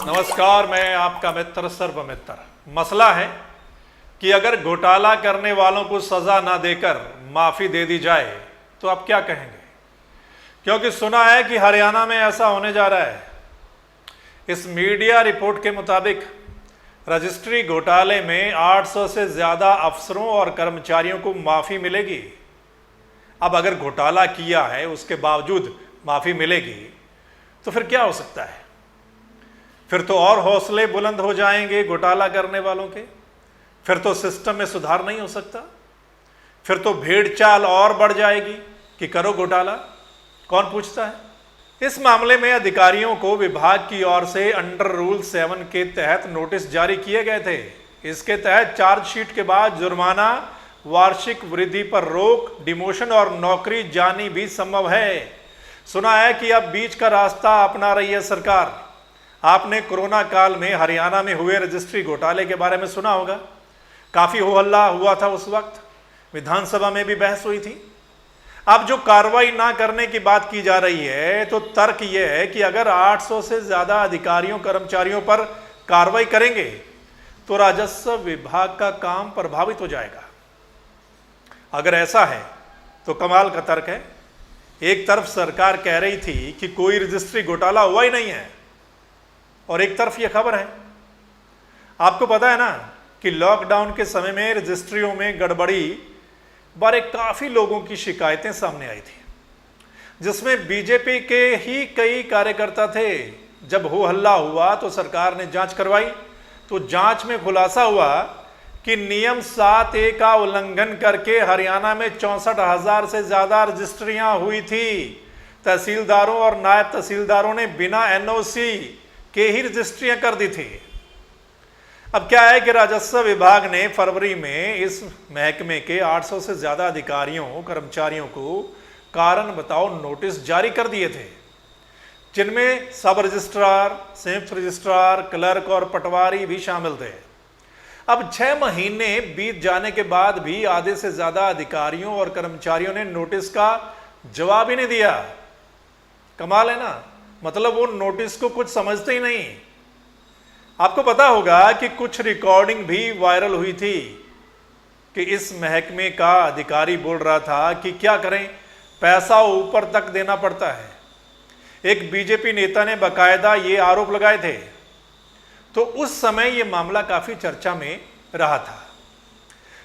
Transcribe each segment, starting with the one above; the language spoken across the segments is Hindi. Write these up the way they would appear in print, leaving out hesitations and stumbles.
नमस्कार, मैं आपका मित्र सर्वमित्र। मसला है कि अगर घोटाला करने वालों को सजा ना देकर माफी दे दी जाए तो आप क्या कहेंगे? क्योंकि सुना है कि हरियाणा में ऐसा होने जा रहा है। इस मीडिया रिपोर्ट के मुताबिक रजिस्ट्री घोटाले में 800 से ज्यादा अफसरों और कर्मचारियों को माफी मिलेगी। अब अगर घोटाला किया है उसके बावजूद माफी मिलेगी तो फिर क्या हो सकता है? फिर तो और हौसले बुलंद हो जाएंगे घोटाला करने वालों के। फिर तो सिस्टम में सुधार नहीं हो सकता। फिर तो भेड़ चाल और बढ़ जाएगी कि करो घोटाला, कौन पूछता है। इस मामले में अधिकारियों को विभाग की ओर से अंडर रूल 7 के तहत नोटिस जारी किए गए थे। इसके तहत चार्जशीट के बाद जुर्माना, वार्षिक वृद्धि पर रोक, डिमोशन और नौकरी जानी भी संभव है। सुना है कि अब बीच का रास्ता अपना रही है सरकार। आपने कोरोना काल में हरियाणा में हुए रजिस्ट्री घोटाले के बारे में सुना होगा। काफी हो हल्ला हुआ था उस वक्त, विधानसभा में भी बहस हुई थी। अब जो कार्रवाई ना करने की बात की जा रही है तो तर्क यह है कि अगर 800 से ज्यादा अधिकारियों कर्मचारियों पर कार्रवाई करेंगे तो राजस्व विभाग का काम प्रभावित हो जाएगा। अगर ऐसा है तो कमाल का तर्क है। एक तरफ सरकार कह रही थी कि कोई रजिस्ट्री घोटाला हुआ ही नहीं है और एक तरफ यह खबर है। आपको पता है ना कि लॉकडाउन के समय में रजिस्ट्रियों में गड़बड़ी बारे काफी लोगों की शिकायतें सामने आई थी, जिसमें बीजेपी के ही कई कार्यकर्ता थे। जब हो हल्ला हुआ तो सरकार ने जांच करवाई तो जांच में खुलासा हुआ कि नियम 7A का उल्लंघन करके हरियाणा में 64,000 से ज्यादा रजिस्ट्रियां हुई थी। तहसीलदारों और नायब तहसीलदारों ने बिना एनओसी के ही रजिस्ट्रियां कर दी थी। अब क्या है कि राजस्व विभाग ने फरवरी में इस महकमे के 800 से ज्यादा अधिकारियों कर्मचारियों को कारण बताओ नोटिस जारी कर दिए थे, जिनमें सब रजिस्ट्रार, संयुक्त रजिस्ट्रार, क्लर्क और पटवारी भी शामिल थे। अब 6 महीने बीत जाने के बाद भी आधे से ज्यादा अधिकारियों और कर्मचारियों ने नोटिस का जवाब ही नहीं दिया। कमाल है ना, मतलब वो नोटिस को कुछ समझते ही नहीं। आपको पता होगा कि कुछ रिकॉर्डिंग भी वायरल हुई थी कि इस महकमे का अधिकारी बोल रहा था कि क्या करें, पैसा ऊपर तक देना पड़ता है। एक बीजेपी नेता ने बकायदा ये आरोप लगाए थे। तो उस समय यह मामला काफी चर्चा में रहा था।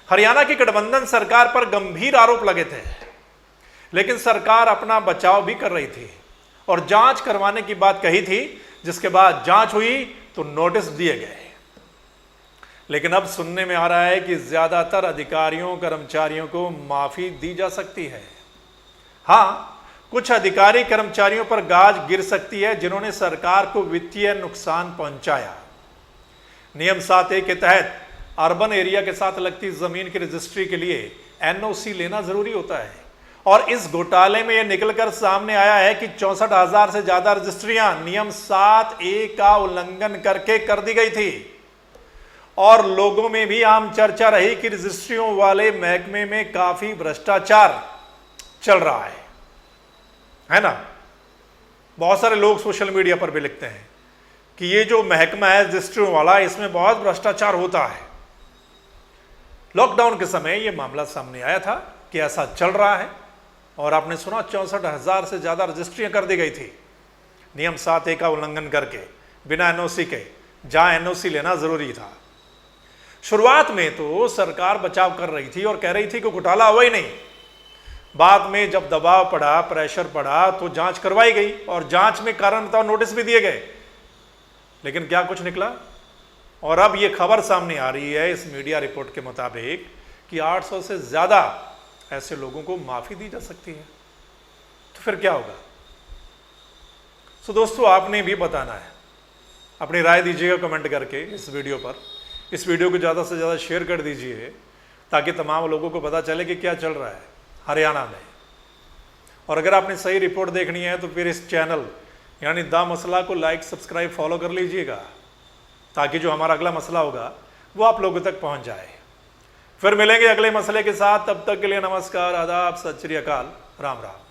हरियाणा की गठबंधन सरकार पर गंभीर आरोप लगे थे, लेकिन सरकार अपना बचाव भी कर रही थी और जांच करवाने की बात कही थी, जिसके बाद जांच हुई तो नोटिस दिए गए। लेकिन अब सुनने में आ रहा है कि ज्यादातर अधिकारियों कर्मचारियों को माफी दी जा सकती है। हां, कुछ अधिकारी कर्मचारियों पर गाज गिर सकती है जिन्होंने सरकार को वित्तीय नुकसान पहुंचाया। नियम 7A के तहत अर्बन एरिया के साथ लगती जमीन की रजिस्ट्री के लिए एनओसी लेना जरूरी होता है और इस घोटाले में यह निकलकर सामने आया है कि 64,000 से ज्यादा रजिस्ट्रियां नियम 7A का उल्लंघन करके कर दी गई थी। और लोगों में भी आम चर्चा रही कि रजिस्ट्रियों वाले महकमे में काफी भ्रष्टाचार चल रहा है ना। बहुत सारे लोग सोशल मीडिया पर भी लिखते हैं कि ये जो महकमा है रजिस्ट्रियों वाला, इसमें बहुत भ्रष्टाचार होता है। लॉकडाउन के समय यह मामला सामने आया था कि ऐसा चल रहा है और आपने सुना 64,000 से ज्यादा रजिस्ट्रियां कर दी गई थी नियम 7A का उल्लंघन करके, बिना एनओसी के, जहां एनओसी लेना जरूरी था। शुरुआत में तो सरकार बचाव कर रही थी और कह रही थी कि घोटाला हुआ ही नहीं। बाद में जब दबाव पड़ा, प्रेशर पड़ा तो जांच करवाई गई और जांच में कारण बताओ नोटिस भी दिए गए। लेकिन क्या कुछ निकला? और अब यह खबर सामने आ रही है इस मीडिया रिपोर्ट के मुताबिक कि 800 से ज्यादा ऐसे लोगों को माफी दी जा सकती है। तो फिर क्या होगा? तो दोस्तों, आपने भी बताना है। अपनी राय दीजिएगा कमेंट करके इस वीडियो पर। इस वीडियो को ज़्यादा से ज़्यादा शेयर कर दीजिए ताकि तमाम लोगों को पता चले कि क्या चल रहा है हरियाणा में। और अगर आपने सही रिपोर्ट देखनी है तो फिर इस चैनल यानी द मसला को लाइक, सब्सक्राइब, फॉलो कर लीजिएगा ताकि जो हमारा अगला मसला होगा वो आप लोगों तक पहुंच जाए। फिर मिलेंगे अगले मसले के साथ। तब तक के लिए नमस्कार, आदाब, सत श्री अकाल, राम राम।